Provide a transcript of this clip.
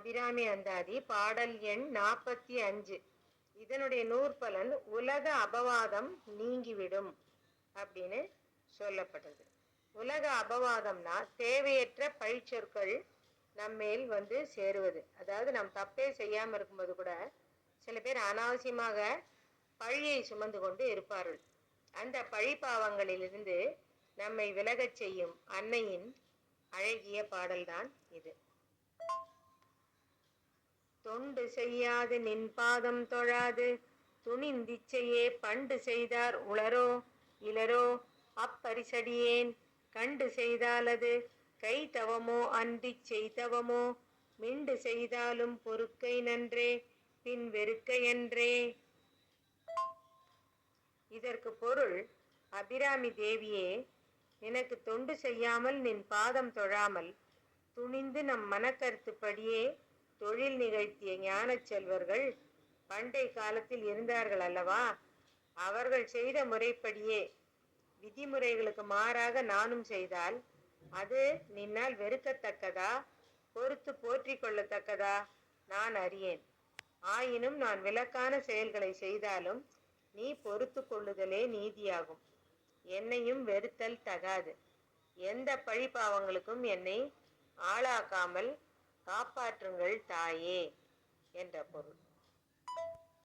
அபிராமி அந்தாதி பாடல் எண் 45. இதனுடைய நூற்பலன் உலக அபவாதம் நீங்கிவிடும் அப்படின்னு சொல்லப்பட்டது. உலக அபவாதம்னா தேவையற்ற பழிச்சொற்கள் நம்மேல் சேருவது. அதாவது நம் தப்பே செய்யாம இருக்கும்போது கூட சில பேர் அனாவசியமாக பழியை சுமந்து கொண்டு இருப்பார்கள். அந்த பழி பாவங்களிலிருந்து நம்மை விலகச் செய்யும் அன்னையின் அழகிய பாடல்தான் இது. தொண்டு செய்யாது நின் பாதம் தொழாது துணிந்திச்சையே பண்டு செய்தார் உளரோ இளரோ அப்பரிசடியேன் கண்டு செய்தாலது கை தவமோ அன்றிச் செய்தவமோ மிண்டு செய்தாலும் பொறுக்கை நன்றே பின் வெறுக்கையன்றே. இதற்கு பொருள், அபிராமி தேவியே, எனக்கு தொண்டு செய்யாமல் நின் பாதம் தொழாமல் துணிந்து நம் மனக்கருத்துப்படியே தொழில் நிகழ்த்திய ஞான செல்வர்கள் பண்டை காலத்தில் இருந்தார்கள் அல்லவா? அவர்கள் செய்த முறைப்படியே விதிமுறைகளுக்கு மாறாக நானும் செய்தால் அது நின்னால் வெறுக்கத்தக்கதா, பொறுத்து போற்றி கொள்ளத்தக்கதா நான் அறியேன். ஆயினும் நான் விலக்கான செயல்களை செய்தாலும் நீ பொறுத்து கொள்ளுதலே நீதியாகும். என்னையும் வெறுத்தல் தகாது. எந்த பழிபாவங்களுக்கும் என்னை ஆளாக்காமல் காப்பாற்றுங்கள் தாயே என்ற பொருள்.